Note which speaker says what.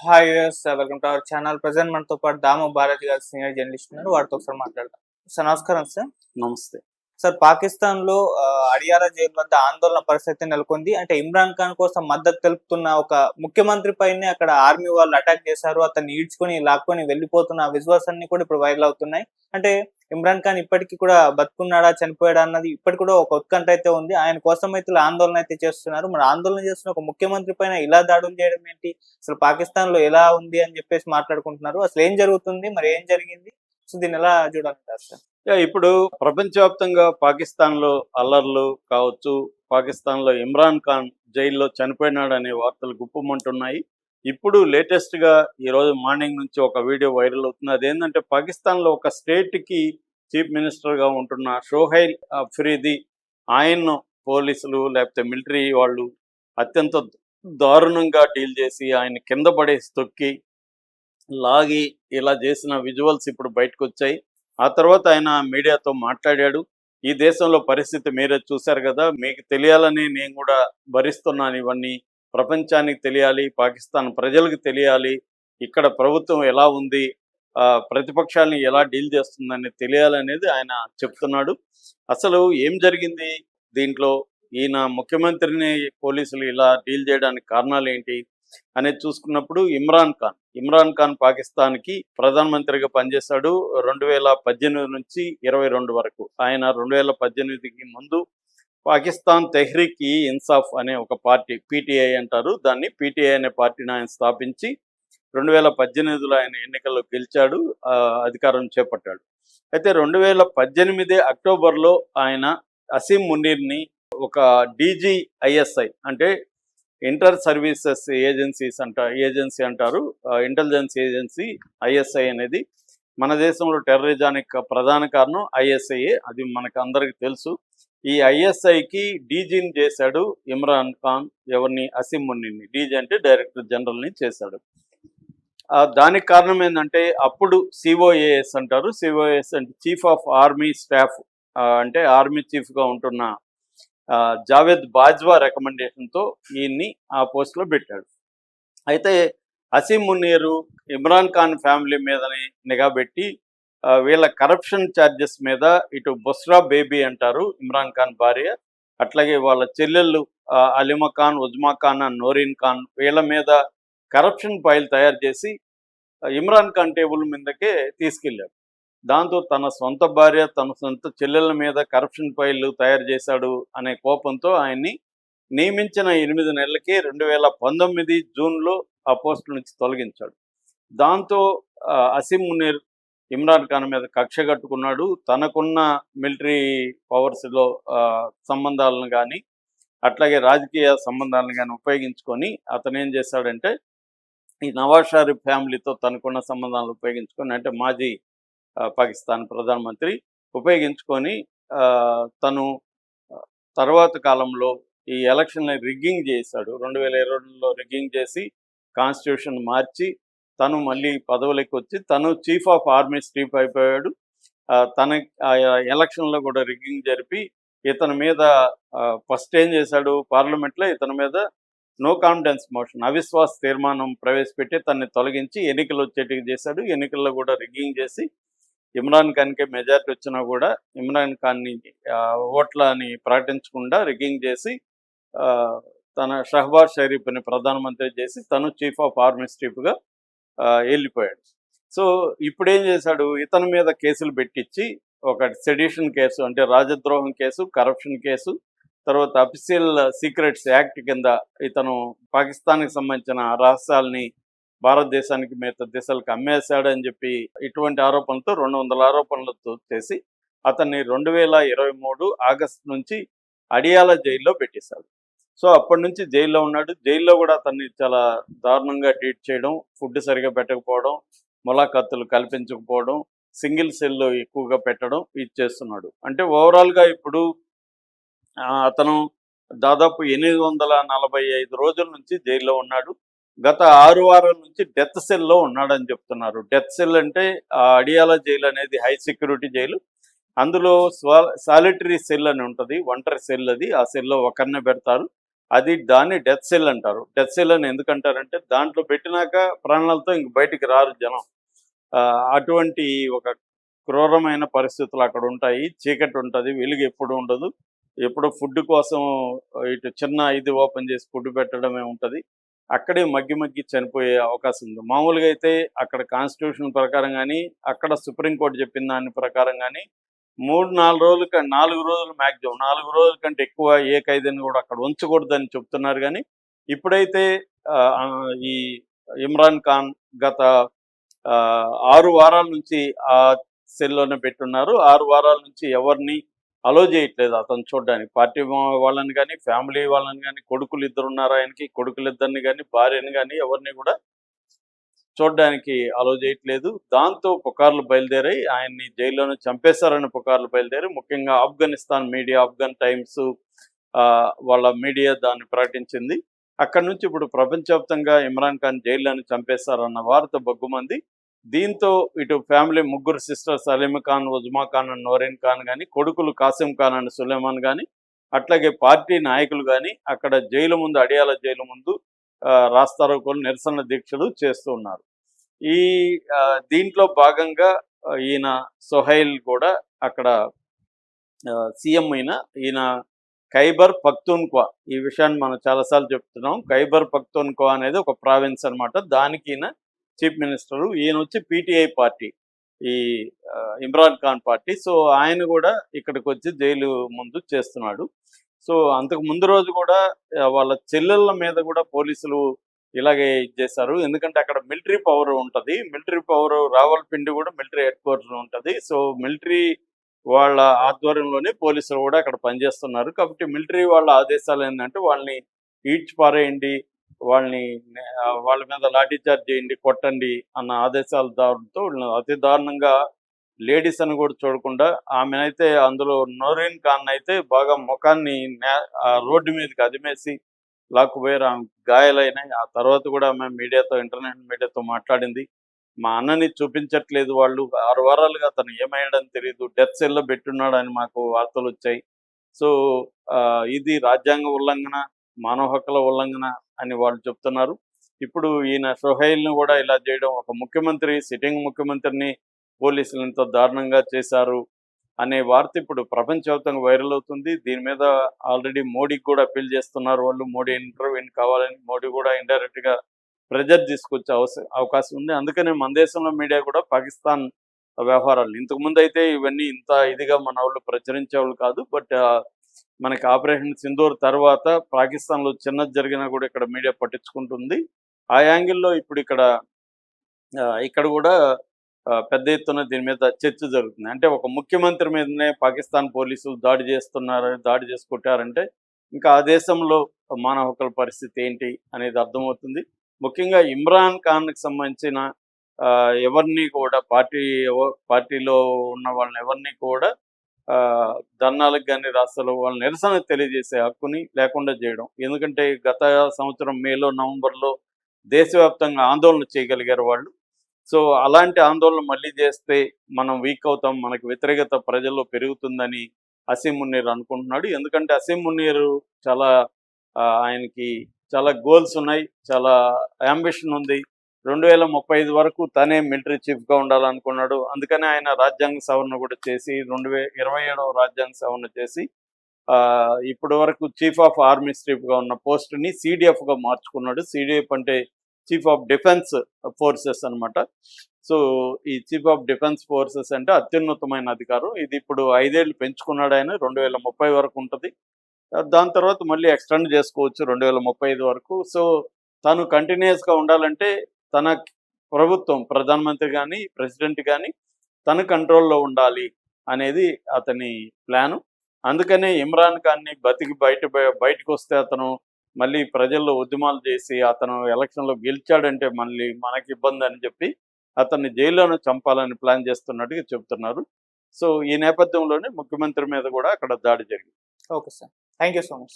Speaker 1: Hi viewers, welcome to our channel. Present మనతో పాటు దాము బాలాజీ గారు సీనియర్ జర్నలిస్ట్ ఉన్నారు. వారితో ఒకసారి మాట్లాడదాం. సార్ నమస్కారం సార్.
Speaker 2: నమస్తే.
Speaker 1: సార్, పాకిస్తాన్ లో అడియాలా జైలు వద్ద ఆందోళన పరిస్థితి నెలకొంది. అంటే ఇమ్రాన్ ఖాన్ కోసం మద్దతు తెలుపుతున్న ఒక ముఖ్యమంత్రి పైనే అక్కడ ఆర్మీ వాళ్ళు అటాక్ చేశారు. అతన్ని ఈడ్చుకొని లాక్కొని వెళ్లిపోతున్న విజువల్స్ అన్ని కూడా ఇప్పుడు వైరల్ అవుతున్నాయి. అంటే ఇమ్రాన్ ఖాన్ ఇప్పటికీ కూడా బతుకున్నాడా చనిపోయాడా అన్నది ఇప్పటికి కూడా ఒక ఉత్కంఠ అయితే ఉంది. ఆయన కోసం అయితే ఇలా ఆందోళన అయితే చేస్తున్నారు. మరి ఆందోళన చేస్తున్న ఒక ముఖ్యమంత్రి పైన ఇలా దాడులు చేయడం ఏంటి? అసలు పాకిస్తాన్ లో ఎలా ఉంది అని చెప్పేసి మాట్లాడుకుంటున్నారు. అసలు ఏం జరుగుతుంది, మరి ఏం జరిగింది? సో దీన్ని ఎలా చూడాలంటారు సార్?
Speaker 2: ఇప్పుడు ప్రపంచవ్యాప్తంగా పాకిస్తాన్‌లో అల్లర్లు కావచ్చు, పాకిస్తాన్‌లో ఇమ్రాన్ ఖాన్ జైల్లో చనిపోయినాడనే వార్తలు గుప్పుమంటున్నాయి. ఇప్పుడు లేటెస్ట్‌గా ఈరోజు మార్నింగ్ నుంచి ఒక వీడియో వైరల్ అవుతుంది. అదేంటంటే పాకిస్తాన్‌లో ఒక స్టేట్‌కి చీఫ్ మినిస్టర్‌గా ఉంటున్న షోహైల్ అఫ్రీది ఆయన్ను పోలీసులు లేకపోతే మిలిటరీ వాళ్ళు అత్యంత దారుణంగా డీల్ చేసి ఆయన కింద పడేసి తొక్కి, లాగి ఇలా చేసిన విజువల్స్ ఇప్పుడు బయటకొచ్చాయి. ఆ తర్వాత ఆయన మీడియాతో మాట్లాడాడు. ఈ దేశంలో పరిస్థితి మీరే చూశారు కదా, మీకు తెలియాలని నేను కూడా భరిస్తున్నాను ఇవన్నీ. ప్రపంచానికి తెలియాలి, పాకిస్తాన్ ప్రజలకు తెలియాలి, ఇక్కడ ప్రభుత్వం ఎలా ఉంది, ప్రతిపక్షాలని ఎలా డీల్ చేస్తుందని తెలియాలనేది ఆయన చెప్తున్నాడు. అసలు ఏం జరిగింది దీంట్లో? ఈయన ముఖ్యమంత్రిని పోలీసులు ఇలా డీల్ చేయడానికి కారణాలు ఏంటి అనేది చూసుకున్నప్పుడు ఇమ్రాన్ ఖాన్ పాకిస్తాన్కి ప్రధానమంత్రిగా పనిచేశాడు 2018 నుంచి 22 వరకు. ఆయన 2018కి ముందు పాకిస్తాన్ తెహ్రీక్ ఈ ఇన్సాఫ్ అనే ఒక పార్టీ, పీటీఐ అంటారు దాన్ని, పీటీఐ అనే పార్టీని ఆయన స్థాపించి 2018లో ఆయన ఎన్నికల్లో గెలిచాడు, అధికారం చేపట్టాడు. అయితే 2018 అక్టోబర్లో ఆయన అసీం మునీర్ని ఒక డీజీఐఎస్ఐ అంటే ఇంటర్ సర్వీసెస్ ఏజెన్సీ అంటారు, ఇంటెలిజెన్స్ ఏజెన్సీ ఐఎస్ఐ అనేది. మన దేశంలో టెర్రరిజానికి ప్రధాన కారణం ఐఎస్ఐఏ, అది మనకు అందరికీ తెలుసు. ఈ ఐఎస్ఐకి డీజీని చేశాడు ఇమ్రాన్ ఖాన్. ఎవరిని? అసీం మునీర్ని. డీజీ అంటే డైరెక్టర్ జనరల్ని చేశాడు. దానికి కారణం ఏంటంటే అప్పుడు సిఓఏఎస్ అంటారు. సిఓఏఎస్ అంటే చీఫ్ ఆఫ్ ఆర్మీ స్టాఫ్, అంటే ఆర్మీ చీఫ్గా ఉంటున్న జావేద్ బాజ్వా రికమెండేషన్తో ఈయన్ని ఆ పోస్ట్లో పెట్టాడు. అయితే అసీం మునీరు ఇమ్రాన్ ఖాన్ ఫ్యామిలీ మీదని నిఘా పెట్టి వీళ్ళ కరప్షన్ ఛార్జెస్ మీద, ఇటు బుస్రా బేబీ అంటారు ఇమ్రాన్ ఖాన్ భార్య, అట్లాగే వాళ్ళ చెల్లెళ్ళు అలిమా ఖాన్, ఉజ్మా ఖాన్, నోరీన్ ఖాన్, వీళ్ళ మీద కరప్షన్ ఫైల్ తయారు చేసి ఇమ్రాన్ ఖాన్ టేబుల్ మీదకే తీసుకెళ్ళాడు. దాంతో తన సొంత భార్య, తన సొంత చెల్లెల మీద కరప్షన్ ఫైళ్లు తయారు చేశాడు అనే కోపంతో ఆయన్ని నియమించిన 8 నెలలకే 2019 జూన్లో ఆ పోస్టు నుంచి తొలగించాడు. దాంతో అసీం మునీర్ ఇమ్రాన్ ఖాన్ మీద కక్ష కట్టుకున్నాడు. తనకున్న మిలిటరీ పవర్స్లో సంబంధాలను కానీ, అట్లాగే రాజకీయ సంబంధాలను కానీ ఉపయోగించుకొని అతను ఏం చేశాడంటే, ఈ నవాజ్ షరీఫ్ ఫ్యామిలీతో తనకున్న సంబంధాలను ఉపయోగించుకొని, అంటే మాజీ పాకిస్తాన్ ప్రధానమంత్రి ఉపయోగించుకొని తను తర్వాత కాలంలో ఈ ఎలక్షన్ని రిగ్గింగ్ చేశాడు. 2022లో రిగ్గింగ్ చేసి కాన్స్టిట్యూషన్ మార్చి తను మళ్ళీ పదవులకు వచ్చి తను చీఫ్ ఆఫ్ ఆర్మీ స్టాఫ్ అయిపోయాడు. తన ఎలక్షన్లో కూడా రిగ్గింగ్ జరిపి ఇతని మీద ఫస్ట్ ఏం చేశాడు, పార్లమెంట్లో ఇతని మీద నో కాన్ఫిడెన్స్ మోషన్, అవిశ్వాస తీర్మానం ప్రవేశపెట్టి తనని తొలగించి ఎన్నికలు వచ్చేటికి చేశాడు. ఎన్నికల్లో కూడా రిగ్గింగ్ చేసి ఇమ్రాన్ ఖాన్కే మెజారిటీ వచ్చినా కూడా ఇమ్రాన్ ఖాన్ని ఓట్లని ప్రకటించకుండా రిగ్గింగ్ చేసి తన షహబాజ్ షరీఫ్ని ప్రధానమంత్రి చేసి తను చీఫ్ ఆఫ్ ఆర్మీ స్టాఫ్గా వెళ్ళిపోయాడు. సో ఇప్పుడేం చేశాడు, ఇతని మీద కేసులు పెట్టించి ఒక సెడిషన్ కేసు, అంటే రాజద్రోహం కేసు, కరప్షన్ కేసు, తర్వాత అఫీషియల్ సీక్రెట్స్ యాక్ట్ కింద ఇతను పాకిస్తాన్కి సంబంధించిన రహస్యాల్ని భారతదేశానికి మిగతా దేశాలకు అమ్మేశాడని చెప్పి ఇటువంటి ఆరోపణలతో 200 ఆరోపణలతో చేసి అతన్ని 2023 ఆగస్టు నుంచి అడియాలా జైల్లో పెట్టేశాడు. సో అప్పటి నుంచి జైల్లో ఉన్నాడు. జైల్లో కూడా అతన్ని చాలా దారుణంగా ట్రీట్ చేయడం, ఫుడ్ సరిగా పెట్టకపోవడం, ములాఖాతులు కల్పించకపోవడం, సింగిల్ సెల్లో ఎక్కువగా పెట్టడం ఇది చేస్తున్నాడు. అంటే ఓవరాల్గా ఇప్పుడు అతను దాదాపు 845 రోజుల నుంచి జైల్లో ఉన్నాడు. గత 6 వారాల నుంచి డెత్ సెల్లో ఉన్నాడని చెప్తున్నారు. డెత్ సెల్ అంటే అడియాలా జైలు అనేది హై సెక్యూరిటీ జైలు. అందులో సాలిటరీ సెల్ అని ఉంటుంది, ఒంటరి సెల్ అది. ఆ సెల్లో ఒకరినే పెడతారు. దాన్ని డెత్ సెల్ అంటారు. డెత్ సెల్ అని ఎందుకంటారంటే దాంట్లో పెట్టినాక ప్రాణాలతో ఇంక బయటికి రారు జనం. అటువంటి ఒక క్రూరమైన పరిస్థితులు అక్కడ ఉంటాయి. చీకటి ఉంటది. వెలుగు ఎప్పుడు ఉండదు. ఎప్పుడో ఫుడ్ కోసం ఇటు చిన్న ఇది ఓపెన్ చేసి ఫుడ్ పెట్టడమే ఉంటది. అక్కడే మగ్గి మగ్గి చనిపోయే అవకాశం ఉంది. మామూలుగా అయితే అక్కడ కాన్స్టిట్యూషన్ ప్రకారం గాని, అక్కడ సుప్రీంకోర్టు చెప్పిన దాని ప్రకారం గాని 3, 4 రోజులు 4 రోజులు మాక్సిమం 4 రోజుల కంటే ఎక్కువ ఏ ఖైదీని కూడా అక్కడ ఉంచకూడదని చెప్తున్నారు గానీ, ఇప్పుడైతే ఈ ఇమ్రాన్ ఖాన్ గత 6 వారాల నుంచి ఆ సెల్‌లోనే పెట్టున్నారు. 6 వారాల నుంచి ఎవరిని అలో చేయట్లేదు అతను చూడ్డానికి. పార్టీ వాళ్ళని గాని, ఫ్యామిలీ వాళ్ళని గాని, కొడుకులు ఇద్దరున్నారు ఆయనకి. కొడుకులిద్దరిని గాని, భార్యని గాని ఎవరిని కూడా చూడ్డానికి అలో చేయట్లేదు. దాంతో పుకార్లు బయలుదేరాయి. ఆయన్ని జైల్లోనే చంపేశారని పుకార్లు బయలుదేరాయి. ముఖ్యంగా ఆఫ్ఘనిస్తాన్ మీడియా, ఆఫ్ఘన్ టైమ్స్ వాళ్ళ మీడియా దాన్ని ప్రకటించింది. అక్కడి నుంచి ఇప్పుడు ప్రపంచవ్యాప్తంగా ఇమ్రాన్ ఖాన్ జైల్లోనే చంపేశారన్న వార్త బగ్గుమంది. దీంతో ఇటు ఫ్యామిలీ ముగ్గురు సిస్టర్స్ సలీమా ఖాన్, ఉజ్మా ఖాన్ అండ్ నోరీన్ ఖాన్ గాని, కొడుకులు కాసిం ఖాన్ అండ్ సులేమాన్ గాని, అట్లాగే పార్టీ నాయకులు గాని అక్కడ జైలు ముందు, అడియాల జైలు ముందు రాస్తారోకోలు, నిరసన దీక్షలు చేస్తూ ఉన్నారు. ఈ దీంట్లో భాగంగా ఈయన సొహైల్ కూడా అక్కడ సీఎం ఈయన ఖైబర్ పఖ్తూన్ఖ్వా, ఈ విషయాన్ని మనం చాలాసార్లు చెప్తున్నాం. ఖైబర్ పఖ్తూన్ఖ్వా అనేది ఒక ప్రావిన్స్ అనమాట. దానికి ఈయన చీఫ్ మినిస్టరు. ఈయన వచ్చి పీటీఐ పార్టీ, ఈ ఇమ్రాన్ ఖాన్ పార్టీ. సో ఆయన కూడా ఇక్కడికి వచ్చి జైలు ముందు చేస్తున్నాడు. సో అంతకు ముందు రోజు కూడా వాళ్ళ చెల్లెళ్ళ మీద కూడా పోలీసులు ఇలాగే చేశారు. ఎందుకంటే అక్కడ మిలిటరీ పవర్ ఉంటుంది. మిలిటరీ పవర్ రావల్పిండి కూడా మిలిటరీ హెడ్ క్వార్టర్ ఉంటుంది. సో మిలిటరీ వాళ్ళ ఆధ్వర్యంలోనే పోలీసులు కూడా అక్కడ పనిచేస్తున్నారు. కాబట్టి మిలిటరీ వాళ్ళ ఆదేశాలు ఏంటంటే వాళ్ళని ఈడ్చి పారేయండి, వాళ్ళ మీద లాఠీ చార్జ్ చేయండి, కొట్టండి అన్న ఆదేశాల దారులతో అతి దారుణంగా లేడీస్ అని కూడా చూడకుండా ఆమెనైతే, అందులో నోరీన్ ఖాన్ అయితే బాగా ముఖాన్ని రోడ్డు మీదకి అదిమేసి లాక్కుపోయారు. ఆమె గాయాలైనాయి. ఆ తర్వాత కూడా ఆమె మీడియాతో, ఇంటర్నెట్ మీడియాతో మాట్లాడింది. మా అన్నని చూపించట్లేదు వాళ్ళు, 6 వారాలుగా అతను ఏమయ్యాడని తెలియదు, డెత్ సెల్లో పెట్టున్నాడని మాకు వార్తలు వచ్చాయి. సో ఇది రాజ్యాంగ ఉల్లంఘన, మానవ హక్కుల ఉల్లంఘన అని వాళ్ళు చెప్తున్నారు. ఇప్పుడు ఈయన సొహైల్ని కూడా ఇలా చేయడం, ఒక ముఖ్యమంత్రి, సిట్టింగ్ ముఖ్యమంత్రిని పోలీసులు ఎంతో దారుణంగా చేశారు అనే వార్త ఇప్పుడు ప్రపంచవ్యాప్తంగా వైరల్ అవుతుంది. దీని మీద ఆల్రెడీ మోడీకి కూడా అప్పీల్ చేస్తున్నారు వాళ్ళు. మోడీ ఇంటర్వ్యూని కావాలని మోడీ కూడా ఇండైరెక్ట్గా ప్రెజర్ తీసుకొచ్చే అవకాశం ఉంది. అందుకనే మన దేశంలో మీడియా కూడా పాకిస్తాన్ వ్యవహారాలు, ఇంతకుముందు అయితే ఇవన్నీ ఇంత ఇదిగా మన వాళ్ళు ప్రచురించేవాళ్ళు కాదు. బట్ మనకి ఆపరేషన్ సింధూర్ తర్వాత పాకిస్తాన్లో చిన్నది జరిగినా కూడా ఇక్కడ మీడియా పట్టించుకుంటుంది. ఆ యాంగిల్లో ఇప్పుడు ఇక్కడ కూడా పెద్ద ఎత్తున దీని మీద చర్చ జరుగుతుంది. అంటే ఒక ముఖ్యమంత్రి మీదనే పాకిస్తాన్ పోలీసులు దాడి చేసి కొట్టారంటే ఇంకా ఆ దేశంలో మానవ హక్కుల పరిస్థితి ఏంటి అనేది అర్థమవుతుంది. ముఖ్యంగా ఇమ్రాన్ ఖాన్కి సంబంధించిన ఎవరిని కూడా పార్టీలో ఉన్న వాళ్ళని ఎవరిని కూడా ధర్నాలకు కానీ, రాస్తాలో వాళ్ళ నిరసన తెలియజేసే హక్కుని లేకుండా చేయడం. ఎందుకంటే గత సంవత్సరం మేలో, నవంబర్లో దేశవ్యాప్తంగా ఆందోళన చేయగలిగారు వాళ్ళు. సో అలాంటి ఆందోళన మళ్ళీ చేస్తే మనం వీక్ అవుతాం, మనకు వ్యతిరేకత ప్రజల్లో పెరుగుతుందని అసీం మునీర్ అనుకుంటున్నాడు. ఎందుకంటే అసీం మునీర్ ఆయనకి చాలా గోల్స్ ఉన్నాయి, చాలా యాంబిషన్ ఉంది. 2035 వరకు తనే మిలిటరీ చీఫ్గా ఉండాలనుకున్నాడు. అందుకనే ఆయన రాజ్యాంగ సవరణ కూడా చేసి 27వ రాజ్యాంగ సవరణ చేసి ఇప్పటి వరకు చీఫ్ ఆఫ్ ఆర్మీ స్టాఫ్గా ఉన్న పోస్ట్ని CDFగా మార్చుకున్నాడు. CDF అంటే చీఫ్ ఆఫ్ డిఫెన్స్ ఫోర్సెస్ అనమాట. సో ఈ చీఫ్ ఆఫ్ డిఫెన్స్ ఫోర్సెస్ అంటే అత్యున్నతమైన అధికారం. ఇది ఇప్పుడు 5 ఏళ్ళు పెంచుకున్నాడు ఆయన, 2030 వరకు ఉంటుంది. దాని తర్వాత మళ్ళీ ఎక్స్టెండ్ చేసుకోవచ్చు 2035 వరకు. సో తను కంటిన్యూస్గా ఉండాలంటే తన ప్రభుత్వం, ప్రధానమంత్రి కానీ, ప్రెసిడెంట్ కానీ తన కంట్రోల్లో ఉండాలి అనేది అతని ప్లాను. అందుకనే ఇమ్రాన్ ఖాన్ని బయటకు వస్తే అతను మళ్ళీ ప్రజల్లో ఉద్యమాలు చేసి అతను ఎలక్షన్లో గెలిచాడంటే మళ్ళీ మనకి ఇబ్బంది అని చెప్పి అతన్ని జైల్లోనే చంపాలని ప్లాన్ చేస్తున్నట్టుగా చెబుతున్నారు. సో ఈ నేపథ్యంలోనే ముఖ్యమంత్రి మీద కూడా అక్కడ దాడి జరిగింది.
Speaker 1: Okay sir, thank you so much.